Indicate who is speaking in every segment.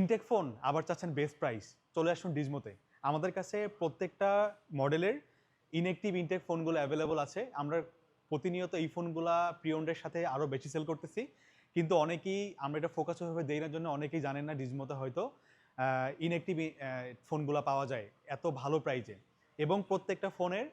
Speaker 1: Intact phone আবার চাচ্ছেন best price, চলে আসুন ডিজমোতে। আমাদের কাছে প্রত্যেকটা মডেলের ইনএক্টিভ ইনটেক ফোনগুলো অ্যাভেলেবল আছে। আমরা প্রতিনিয়ত এই ফোনগুলা প্রিয়ন্ডের সাথে আরও বেশি সেল করতেছি, কিন্তু অনেকেই আমরা এটা ফোকাসভাবে দেই না জন্য অনেকেই জানেন না ডিজমোতে হয়তো ইনএক্টিভ ফোনগুলো পাওয়া যায় এত ভালো প্রাইজে। এবং প্রত্যেকটা ফোনের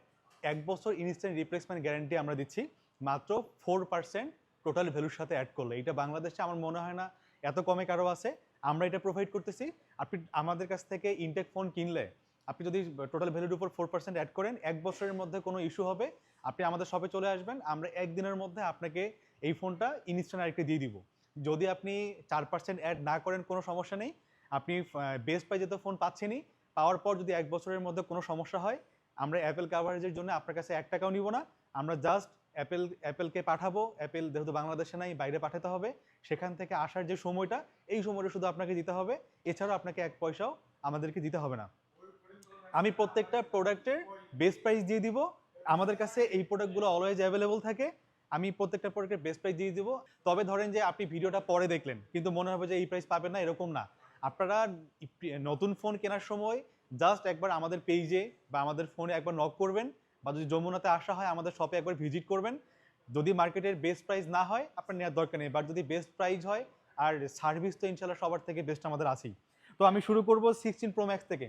Speaker 1: 1 বছর ইনস্ট্যান্ট রিপ্লেসমেন্ট গ্যারান্টি আমরা দিচ্ছি মাত্র 4% টোটাল ভ্যালুর সাথে অ্যাড করলে। এটা বাংলাদেশে আমার মনে হয় না এত কমে কারো আছে। আমরা এটা প্রোভাইড করতেছি। আপনি আমাদের কাছ থেকে ইনটেক ফোন কিনলে আপনি যদি টোটাল ভ্যালুর উপর 4% অ্যাড করেন, 1 বছরের মধ্যে কোনো ইস্যু হবে, আপনি আমাদের শপে চলে আসবেন, আমরা একদিনের মধ্যে আপনাকে এই ফোনটা ইনস্ট্যান্ট আরেকটা দিয়ে দিব। যদি আপনি 4% অ্যাড না করেন কোনো সমস্যা নেই, আপনি বেস্ট প্রাইজে তো ফোন পাচ্ছেনই, পাওয়ার পর যদি 1 বছরের মধ্যে কোনো সমস্যা হয়, আমরা অ্যাপেল কাভারেজের জন্য আপনার কাছে 1 টাকাও নিব না। আমরা জাস্ট অ্যাপেলকে পাঠাবো। অ্যাপেল যেহেতু বাংলাদেশে নাই, বাইরে পাঠাতে হবে, সেখান থেকে আসার যে সময়টা, এই সময়টা শুধু আপনাকে দিতে হবে। এছাড়াও আপনাকে 1 পয়সাও আমাদেরকে দিতে হবে না। আমি প্রত্যেকটা প্রোডাক্টের বেস্ট প্রাইস দিয়ে দিব। আমাদের কাছে এই প্রোডাক্টগুলো অলওয়েজ অ্যাভেলেবল থাকে। আমি প্রত্যেকটা প্রোডাক্টের বেস্ট প্রাইস দিয়ে দিব। তবে ধরেন যে আপনি ভিডিওটা পরে দেখলেন কিন্তু মনে হবে যে এই প্রাইস পাবেন না, এরকম না। আপনারা নতুন ফোন কেনার সময় জাস্ট একবার আমাদের পেজে বা আমাদের ফোনে একবার নক করবেন, বা যদি যমুনাতে আসা হয় আমাদের শপে একবার ভিজিট করবেন। যদি মার্কেটের বেস্ট প্রাইস না হয় আপনার নেওয়ার দরকার নেই, বাট যদি বেস্ট প্রাইস হয় আর সার্ভিস তো ইনশাল্লাহ সবার থেকে বেস্ট আমাদের আছেই। তো আমি শুরু করব 16 প্রো ম্যাক্স থেকে।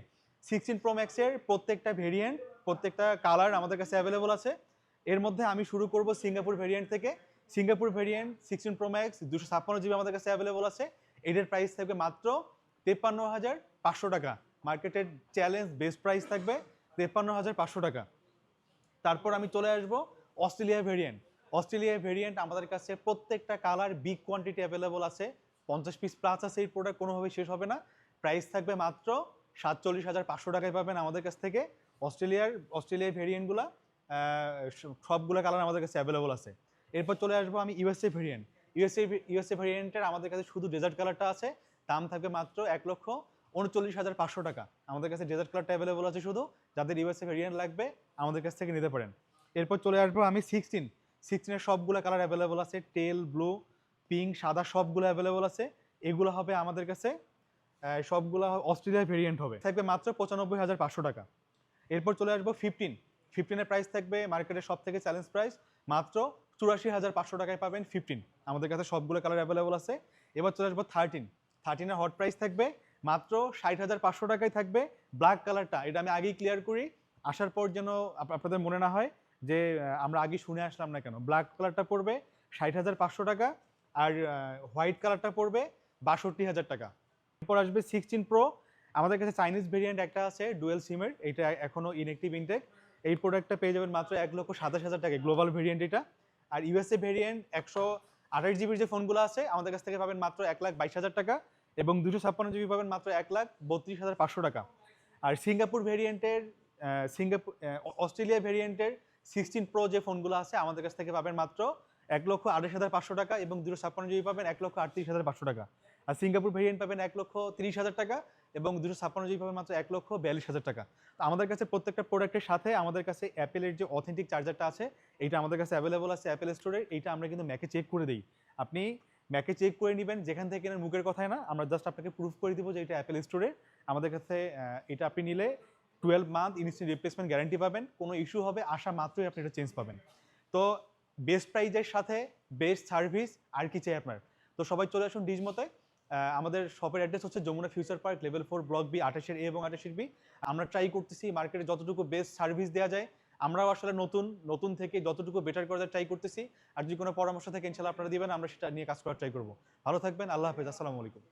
Speaker 1: 16 প্রো ম্যাক্সের প্রত্যেকটা ভেরিয়েন্ট, প্রত্যেকটা কালার আমাদের কাছে অ্যাভেলেবল আছে। এর মধ্যে আমি শুরু করব সিঙ্গাপুর ভেরিয়েন্ট থেকে। Singapore variant 16 pro max 256 GB আমাদের কাছে অ্যাভেলেবল আছে। এটার প্রাইস থাকবে মাত্র 53,500 টাকা। মার্কেটের চ্যালেঞ্জ বেস্ট প্রাইস থাকবে 53,500 টাকা। তারপর আমি চলে আসবো অস্ট্রেলিয়া ভেরিয়েন্ট। অস্ট্রেলিয়া ভেরিয়েন্ট আমাদের কাছে প্রত্যেকটা কালার বিগ কোয়ান্টিটি অ্যাভেলেবল আছে, 50 পিস প্লাস আছে। এই প্রোডাক্ট কোনোভাবেই শেষ হবে না। প্রাইস থাকবে মাত্র 47,500 টাকায় পাবেন আমাদের কাছ থেকে। অস্ট্রেলিয়ার ভেরিয়েন্টগুলো সবগুলো কালার আমাদের কাছে অ্যাভেলেবল আছে। এরপর চলে আসবো আমি ইউএসএ ভেরিয়েন্ট। ইউএসএ ভেরিয়েন্টের আমাদের কাছে শুধু ডেজার্ট কালারটা আছে, দাম থাকবে মাত্র 1,39,500 টাকা। আমাদের কাছে ডেজার্ট কালারটা অ্যাভেলেবল আছে শুধু, যাদের ইউএসএ ভেরিয়েন্ট লাগবে আমাদের কাছ থেকে নিতে পারেন। এরপর চলে আসবো আমি 16 সবগুলো কালার অ্যাভেলেবল আছে, টেল, ব্লু, পিঙ্ক, সাদা সবগুলো অ্যাভেলেবল আছে। এগুলো হবে আমাদের কাছে সবগুলো অস্ট্রেলিয়া ভেরিয়েন্ট হবে, থাকবে মাত্র 95,500 টাকা। এরপর চলে আসবো 15 প্রাইস থাকবে মার্কেটের সব থেকে চ্যালেঞ্জ প্রাইস, মাত্র 84,500 টাকায় পাবেন 15। আমাদের কাছে সবগুলো কালার অ্যাভেলেবল আছে। এবার চলে আসবো 13 হট প্রাইস থাকবে মাত্র 60,500 টাকায় থাকবে। ব্ল্যাক কালারটা এটা আমি আগেই ক্লিয়ার করি, আসার পর যেন আপনাদের মনে না হয় যে আমরা আগে শুনে আসলাম না কেন। ব্ল্যাক কালারটা পড়বে 60,500 টাকা, আর হোয়াইট কালারটা পড়বে 62,000 টাকা। এরপর আসবে 16 প্রো। আমাদের কাছে চাইনিজ ভেরিয়েন্ট একটা আছে ডুয়েল সিমের, এটা এখনো ইনএক্টিভ ইনটেক। এই প্রোডাক্টটা পেয়ে যাবেন মাত্র 1,27,000 টাকায়, গ্লোবাল ভেরিয়েন্ট এটা। আর ইউএসএ ভেরিয়েন্ট 128 GB যে ফোনগুলো আছে আমাদের কাছ থেকে পাবেন মাত্র 1,22,000 টাকা, এবং 256 GB পাবেন মাত্র 1,32,500 টাকা। আর সিঙ্গাপুর ভেরিয়েন্টের অস্ট্রেলিয়া ভেরিয়েন্টের 16 প্রো যে ফোনগুলো আছে আমাদের কাছ থেকে পাবেন মাত্র 1,28,500 টাকা, এবং 256 GB পাবেন 1,38,500 টাকা। আর সিঙ্গাপুর ভেরিয়েন্ট পাবেন 1,30,000 টাকা, এবং 256 GB পাবেন মাত্র 1,42,000 টাকা। তো আমাদের কাছে প্রত্যেকটা প্রোডাক্টের সাথে আমাদের কাছে অ্যাপেলের যে অথেন্টিক চার্জারটা আছে এইটা আমাদের কাছে অ্যাভেলেবল আছে অ্যাপেল স্টোরে। এইটা আমরা কিন্তু ম্যাকে চেক করে দিই, আপনি ম্যাকে চেক করে নেবেন, যেখান থেকে কেনার মুখের কথায় না, আমরা জাস্ট আপনাকে প্রুফ করে দিব যে এটা অ্যাপেল স্টোরে। আমাদের কাছে এটা আপনি নিলে 12 মান্থ ইনস্ট্যান্ট রিপ্লেসমেন্ট গ্যারান্টি পাবেন। কোনো ইস্যু হবে আসা মাত্রই আপনি এটা চেঞ্জ পাবেন। তো বেস্ট প্রাইজের সাথে বেস্ট সার্ভিস আর কি চাই আপনার। তো সবাই চলে আসুন ডিজমোতে। আমাদের শপের অ্যাড্রেস হচ্ছে Jamuna future park, level 4, block B, 28A এবং 28B। আমরা ট্রাই করতেছি মার্কেটে যতটুকু বেস্ট সার্ভিস দেওয়া যায়। আমরাও আসলে নতুন থেকে যতটুকু বেটার করার ট্রাই করতেছি। আর যদি কোনো পরামর্শ থাকে ইনশাল্লাহ আপনারা দিবেন, আমরা সেটা নিয়ে কাজ করার ট্রাই করবো। ভালো থাকবেন, আল্লাহ হাফেজ, আসসালামু আলাইকুম।